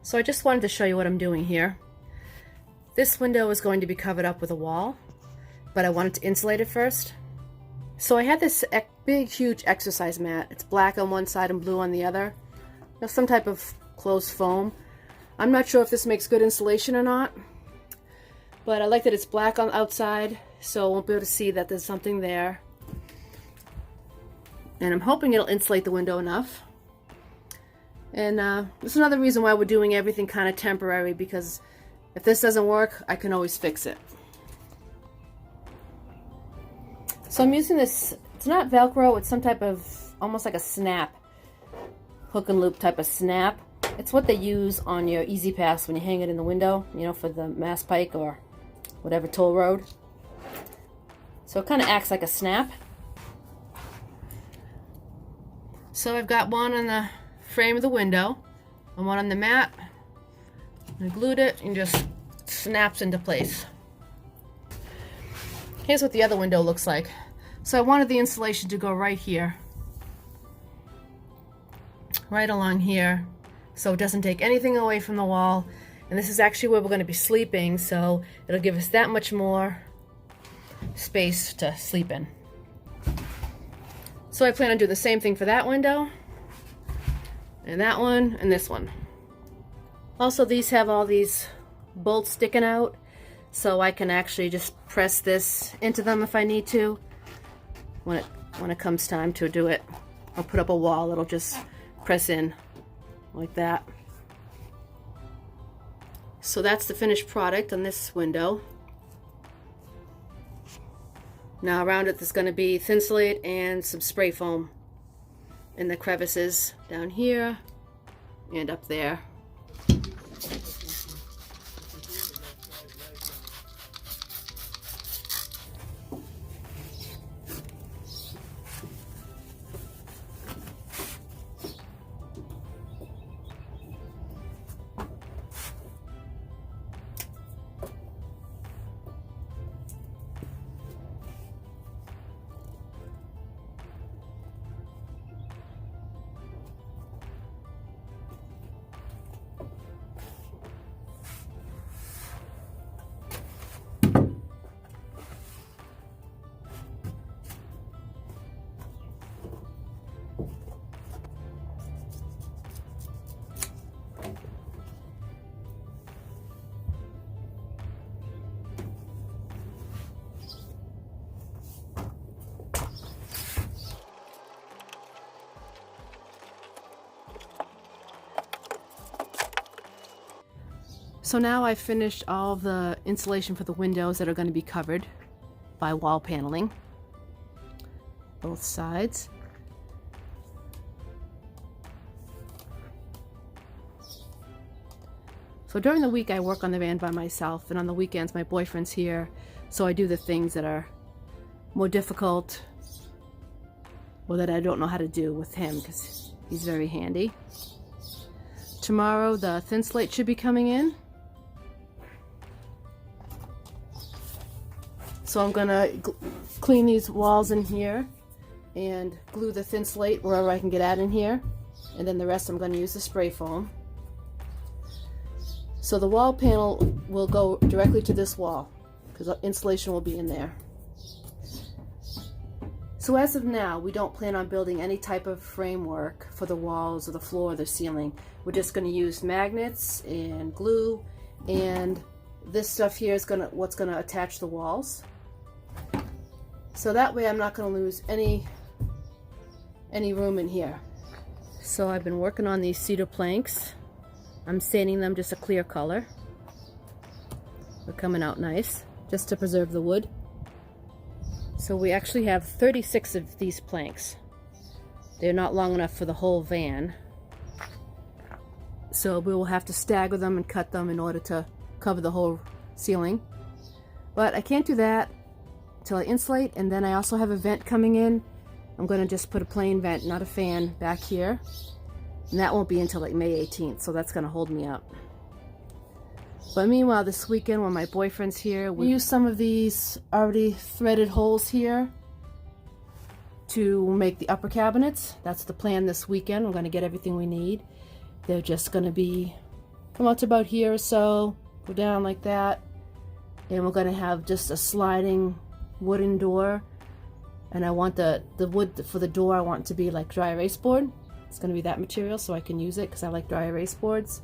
So I just wanted to show you what I'm doing here. This window is going to be covered up with a wall, but I wanted to insulate it first. So I had this big, huge exercise mat. It's black on one side and blue on the other. Now, some type of closed foam. I'm not sure if this makes good insulation or not, but I like that it's black on the outside, so I won't be able to see that there's something there. And I'm hoping it'll insulate the window enough. And this is another reason why we're doing everything kind of temporary, because if this doesn't work, I can always fix it. So I'm using this, it's not Velcro, it's some type of, almost like a snap, hook and loop type of snap. It's what they use on your Easy Pass when you hang it in the window, you know, for the Mass Pike or whatever toll road. So it kind of acts like a snap. So I've got one on the frame of the window and one on the mat. I glued it and just snaps into place. Here's what the other window looks like. So I wanted the insulation to go right here, right along here, so it doesn't take anything away from the wall. And this is actually where we're going to be sleeping, so it'll give us that much more space to sleep in. So I plan on doing the same thing for that window, and that one, and this one. Also, these have all these bolts sticking out, so I can actually just press this into them if I need to. When it comes time to do it, I'll put up a wall, it'll just press in like that. So that's the finished product on this window. Now around it there's going to be Thinsulate and some spray foam in the crevices down here and up there. So now I've finished all the insulation for the windows that are going to be covered by wall paneling, both sides. So during the week I work on the van by myself, and on the weekends my boyfriend's here, so I do the things that are more difficult or that I don't know how to do with him because he's very handy. Tomorrow the Thinsulate should be coming in. So I'm gonna clean these walls in here and glue the Thinsulate wherever I can get at in here, and then the rest I'm gonna use the spray foam. So the wall panel will go directly to this wall because the insulation will be in there. So as of now, we don't plan on building any type of framework for the walls or the floor or the ceiling. We're just going to use magnets and glue, and this stuff here is what's going to attach the walls. So that way I'm not going to lose any room in here. So I've been working on these cedar planks. I'm sanding them just a clear color. They're coming out nice, just to preserve the wood. So we actually have 36 of these planks. They're not long enough for the whole van, so we will have to stagger them and cut them in order to cover the whole ceiling. But I can't do that until I insulate, and then I also have a vent coming in. I'm going to just put a plain vent, not a fan, back here, and that won't be until like May 18th, so that's going to hold me up. But meanwhile, this weekend when my boyfriend's here, we use some of these already threaded holes here to make the upper cabinets. That's the plan this weekend. We're going to get everything we need. They're just going to be come out to about here or so, go down like that, and we're going to have just a sliding wooden door. And I want the wood for the door, I want it to be like dry erase board. It's going to be that material so I can use it because I like dry erase boards.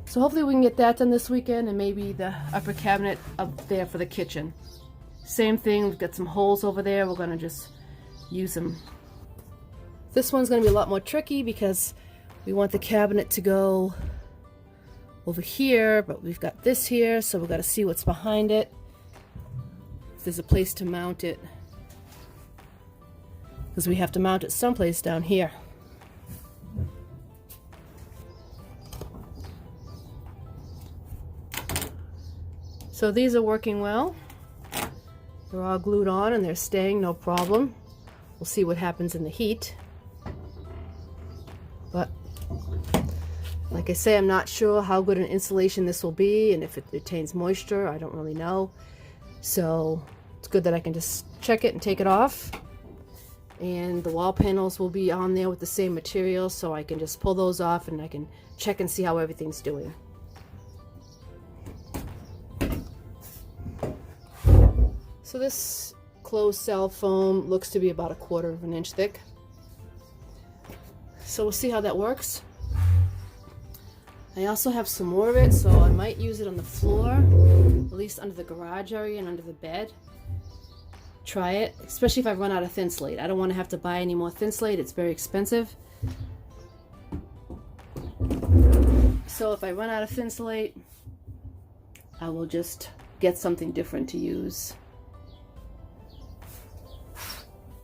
So hopefully we can get that done this weekend, and maybe the upper cabinet up there for the kitchen. Same thing, we've got some holes over there, we're going to just use them. This one's going to be a lot more tricky because we want the cabinet to go over here, but we've got this here, so we've got to see what's behind it. If there's a place to mount it, because we have to mount it someplace down here. So these are working well. They're all glued on and they're staying, no problem. We'll see what happens in the heat. But like I say, I'm not sure how good an insulation this will be, and if it retains moisture, I don't really know. So it's good that I can just check it and take it off. And the wall panels will be on there with the same material, so I can just pull those off and I can check and see how everything's doing. So this closed cell foam looks to be about 1/4 of an inch thick. So we'll see how that works. I also have some more of it, so I might use it on the floor, at least under the garage area and under the bed. Try it, especially if I run out of thin slate. I don't want to have to buy any more thin slate, it's very expensive. So if I run out of thin slate, I will just get something different to use.